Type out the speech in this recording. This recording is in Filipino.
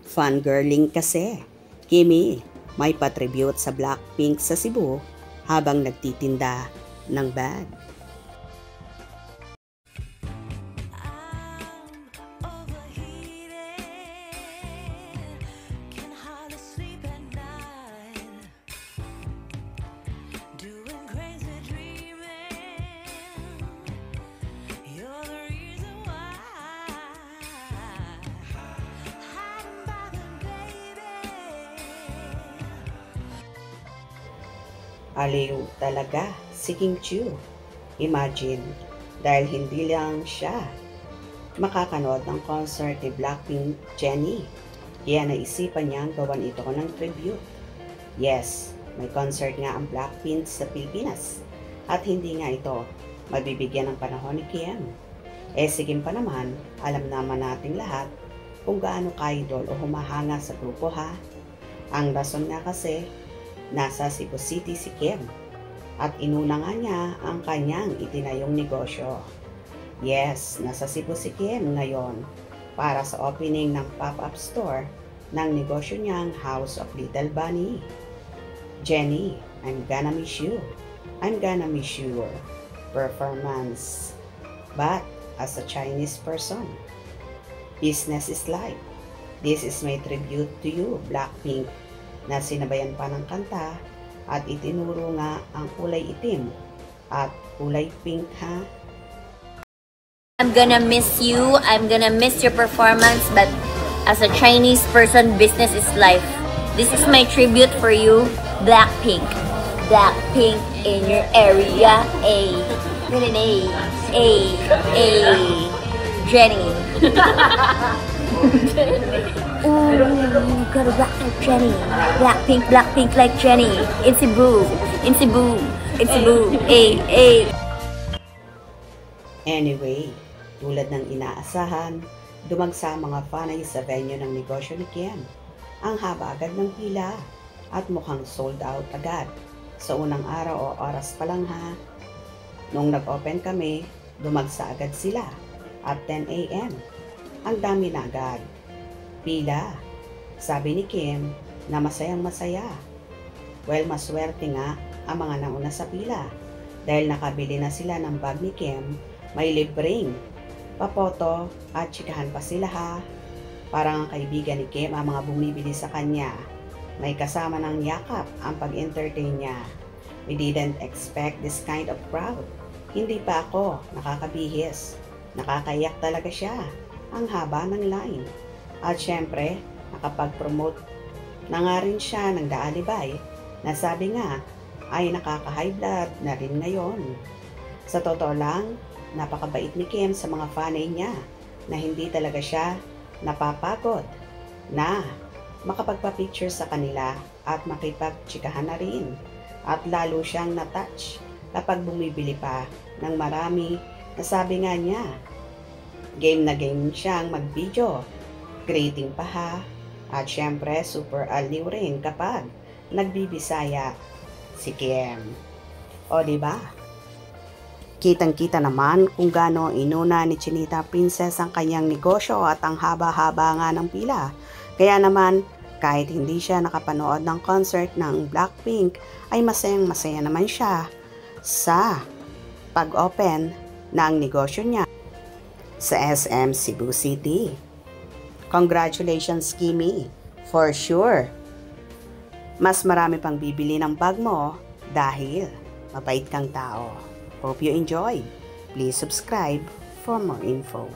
Fangirling kasi. Kimi, may patribute sa Blackpink sa Cebu habang nagtitinda ng bag. Aliw talaga si Kim Chiu. Imagine, dahil hindi lang siya makakanood ng concert ni Blackpink Jennie, kaya naisipan niyang gawan ito ng tribute. Yes, may concert nga ang Blackpink sa Pilipinas at hindi nga ito mabibigyan ng panahon ni Kim. Si Kim pa naman, alam naman nating lahat kung gaano ka-idol o humahanga sa grupo ha. Ang rason nga kasi, nasa Cebu City si Kim at inuna nga niya ang kanyang itinayong negosyo. Yes, nasa Cebu si Kim ngayon para sa opening ng pop-up store ng negosyo niyang House of Little Bunny. Jennie, I'm gonna miss you. I'm gonna miss your performance. But as a Chinese person, business is life. This is my tribute to you, Blackpink, na sinabayan pa ng kanta at itinuro nga ang kulay itim at kulay pink ha. I'm gonna miss you, I'm gonna miss your performance, but as a Chinese person, business is life. This is my tribute for you, Blackpink. Blackpink in your area, Jennie. Ooh, gotta rock like Jennie. Blackpink like Jennie. In Cebu. Anyway, tulad ng inaasahan, dumagsa mga fanay sa venue ng negosyo ni Kim. Ang haba agad ng pila at mukhang sold out agad. Sa unang araw o oras pa lang ha. Nung nag-open kami, dumagsa agad sila at 10 a.m. Ang dami na agad. Pila. Sabi ni Kim na masayang masaya. Well, maswerte nga ang mga nauna sa pila dahil nakabili na sila ng bag ni Kim, may libreng papoto at chikahan pa sila ha. Parang ang kaibigan ni Kim ang mga bumibili sa kanya. May kasama ng yakap ang pag-entertain niya. We didn't expect this kind of crowd. Hindi pa ako nakakabihis. Nakakayak talaga siya. Ang haba ng line. At syempre, nakapag-promote na nga rin siya ng Daalibay na sabi nga ay nakaka-high blood na rin ngayon. Sa totoo lang, napakabait ni Kim sa mga fanay niya na hindi talaga siya napapagod na makapagpa-picture sa kanila at makipag-chikahan na rin. At lalo siyang na-touch kapag bumibili pa ng marami na sabi nga niya, game na game siyang mag-video. Greeting pa ha. At syempre, super aliw rin kapag nagbibisaya si Kim. O diba? Kitang-kita naman kung gaano inuna ni Chinita Princess ang kanyang negosyo at ang haba-haba nga ng pila. Kaya naman, kahit hindi siya nakapanood ng concert ng Blackpink, ay masayang-masaya naman siya sa pag-open ng negosyo niya sa SM Cebu City. Congratulations, Kimi. For sure. Mas marami pang bibili ng bag mo dahil mabait kang tao. Hope you enjoy. Please subscribe for more info.